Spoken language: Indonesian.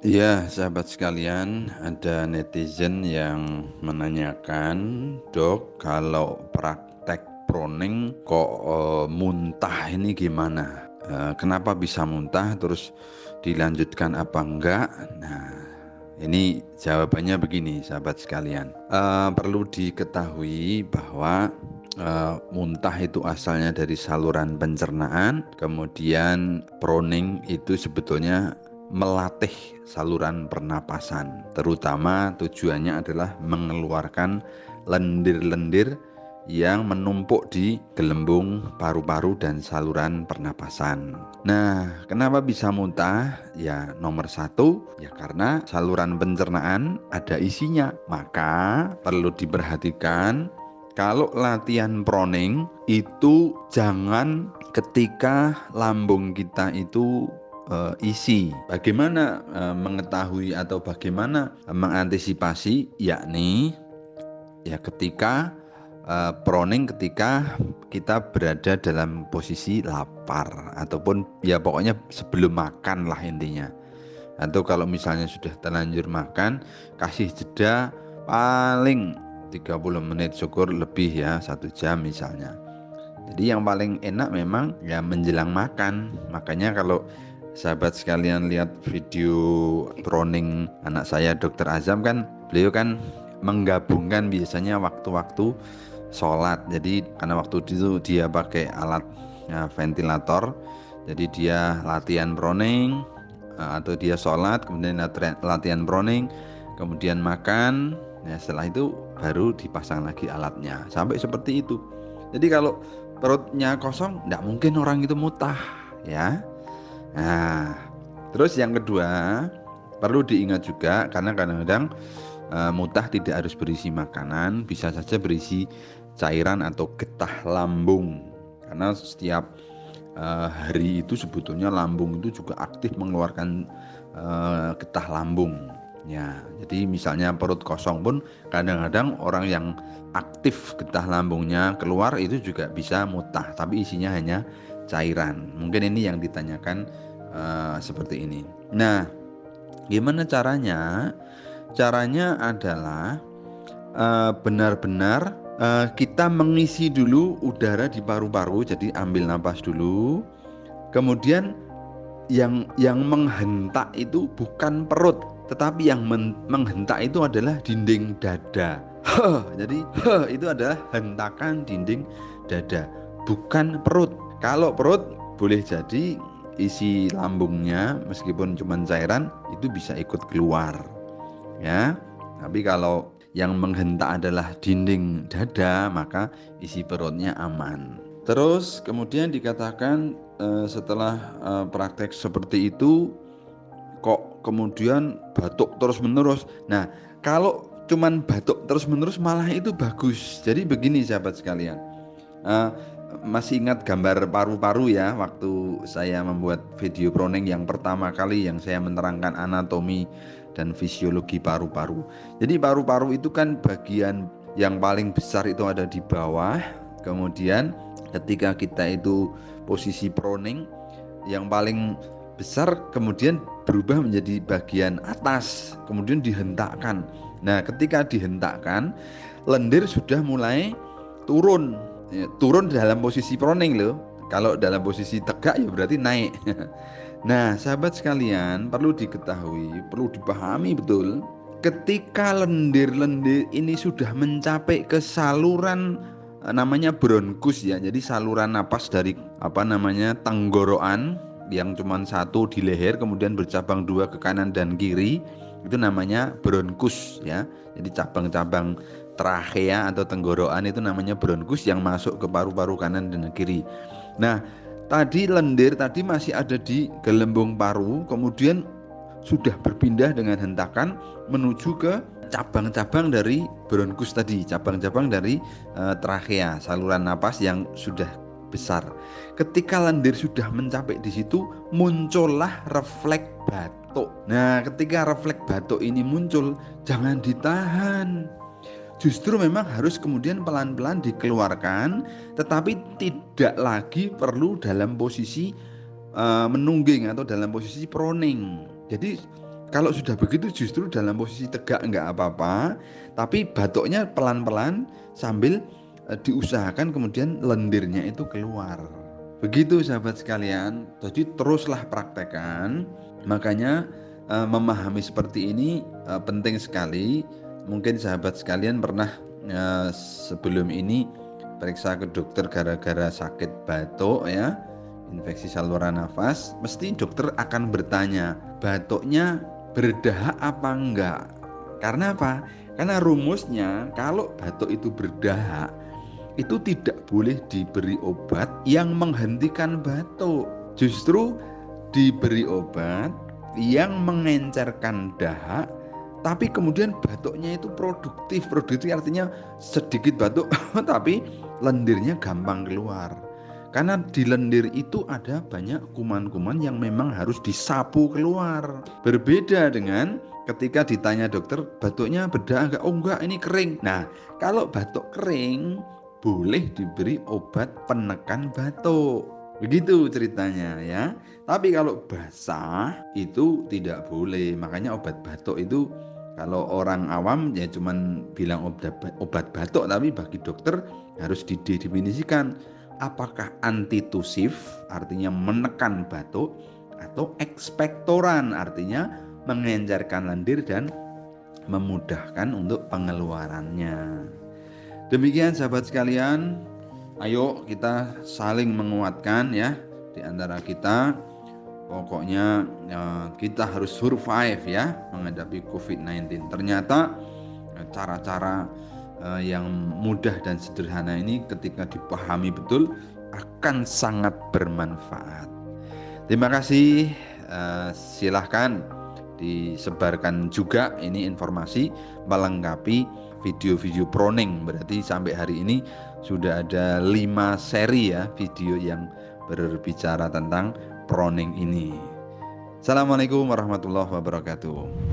Iya, sahabat sekalian, ada netizen yang menanyakan, "Dok, kalau praktek proning kok muntah ini gimana? Kenapa bisa muntah? Terus dilanjutkan apa enggak?" Nah, ini jawabannya begini, sahabat sekalian. Perlu diketahui bahwa muntah itu asalnya dari saluran pencernaan, kemudian proning itu sebetulnya melatih saluran pernapasan. Terutama tujuannya adalah mengeluarkan lendir-lendir yang menumpuk di gelembung paru-paru dan saluran pernapasan. Nah, kenapa bisa muntah? Ya, nomor satu, ya karena saluran pencernaan ada isinya. Maka perlu diperhatikan kalau latihan proning itu jangan ketika lambung kita itu isi. Bagaimana mengetahui atau bagaimana mengantisipasi? Yakni ya ketika proning ketika kita berada dalam posisi lapar ataupun ya pokoknya sebelum makan lah intinya. Atau kalau misalnya sudah terlanjur makan, kasih jeda paling 30 menit, syukur lebih ya 1 jam misalnya. Jadi yang paling enak memang ya menjelang makan. Makanya kalau sahabat sekalian lihat video proning anak saya Dr. Azam kan, beliau kan menggabungkan biasanya waktu-waktu sholat. Jadi karena waktu itu dia pakai alat ventilator, jadi dia latihan proning atau dia sholat, kemudian latihan proning, kemudian makan. Ya, setelah itu baru dipasang lagi alatnya. Sampai seperti itu. Jadi kalau perutnya kosong, tidak mungkin orang itu muntah, ya. Nah, terus yang kedua perlu diingat juga karena kadang-kadang muntah tidak harus berisi makanan, bisa saja berisi cairan atau getah lambung. Karena setiap hari itu sebetulnya lambung itu juga aktif mengeluarkan getah lambung. Ya, jadi misalnya perut kosong pun kadang-kadang orang yang aktif getah lambungnya keluar itu juga bisa muntah, tapi isinya hanya cairan. Mungkin ini yang ditanyakan seperti ini. Nah, gimana caranya? Caranya adalah benar-benar kita mengisi dulu udara di paru-paru, jadi ambil napas dulu. Kemudian yang menghentak itu bukan perut, tetapi yang menghentak itu adalah dinding dada. Jadi itu adalah hentakan dinding dada, bukan perut. Kalau perut boleh jadi isi lambungnya meskipun cuma cairan itu bisa ikut keluar, ya. Tapi kalau yang menghentak adalah dinding dada, maka isi perutnya aman. Terus kemudian dikatakan setelah praktek seperti itu kok kemudian batuk terus-menerus. Nah, kalau cuman batuk terus-menerus malah itu bagus. Jadi begini sahabat sekalian, uh, masih ingat gambar paru-paru ya, waktu saya membuat video proning yang pertama kali yang saya menerangkan anatomi dan fisiologi paru-paru. Jadi paru-paru itu kan bagian yang paling besar itu ada di bawah. Kemudian ketika kita itu posisi proning, yang paling besar kemudian berubah menjadi bagian atas, kemudian dihentakkan. Nah, ketika dihentakkan, lendir sudah mulai turun. Ya, turun dalam posisi proning loh. Kalau dalam posisi tegak ya berarti naik. Nah, sahabat sekalian, perlu diketahui, perlu dipahami betul. Ketika lendir-lendir ini sudah mencapai ke saluran namanya bronkus ya. Jadi saluran napas dari tenggorokan yang cuma satu di leher kemudian bercabang dua ke kanan dan kiri, itu namanya bronkus ya. Jadi cabang-cabang trachea atau tenggorokan itu namanya bronkus yang masuk ke paru-paru kanan dan kiri. Nah, tadi lendir tadi masih ada di gelembung paru, kemudian sudah berpindah dengan hentakan menuju ke cabang-cabang dari bronkus tadi, cabang-cabang dari trachea, saluran napas yang sudah besar. Ketika lendir sudah mencapai di situ, muncullah refleks batuk. Nah, ketika refleks batuk ini muncul, jangan ditahan. Justru memang harus kemudian pelan-pelan dikeluarkan, tetapi tidak lagi perlu dalam posisi menungging atau dalam posisi proning. Jadi Kalau sudah begitu justru dalam posisi tegak nggak apa-apa, tapi batuknya pelan-pelan sambil diusahakan kemudian lendirnya itu keluar. Begitu sahabat sekalian, jadi teruslah praktekkan. Makanya memahami seperti ini penting sekali. Mungkin sahabat sekalian pernah sebelum ini periksa ke dokter gara-gara sakit batuk ya, infeksi saluran nafas, mesti dokter akan bertanya, batuknya berdahak apa enggak? Karena apa? Karena rumusnya kalau batuk itu berdahak, itu tidak boleh diberi obat yang menghentikan batuk. Justru diberi obat yang mengencerkan dahak, tapi kemudian batuknya itu produktif. Produktif artinya sedikit batuk tapi lendirnya gampang keluar. Karena di lendir itu ada banyak kuman-kuman yang memang harus disapu keluar. Berbeda dengan ketika ditanya dokter, batuknya berdarah enggak? Oh enggak, ini kering. Nah, kalau batuk kering boleh diberi obat penekan batuk. Begitu ceritanya ya. Tapi kalau basah itu tidak boleh. Makanya obat batuk itu kalau orang awam ya cuman bilang obat batuk, tapi bagi dokter harus didefinisikan apakah antitusif artinya menekan batuk atau ekspektoran artinya mengencerkan lendir dan memudahkan untuk pengeluarannya. Demikian sahabat sekalian, ayo kita saling menguatkan ya di antara kita. Pokoknya kita harus survive ya menghadapi COVID-19. Ternyata cara-cara yang mudah dan sederhana ini ketika dipahami betul akan sangat bermanfaat. Terima kasih, silahkan disebarkan juga ini informasi melengkapi video-video proning. Berarti sampai hari ini sudah ada 5 seri ya video yang berbicara tentang proning ini. Assalamualaikum warahmatullahi wabarakatuh.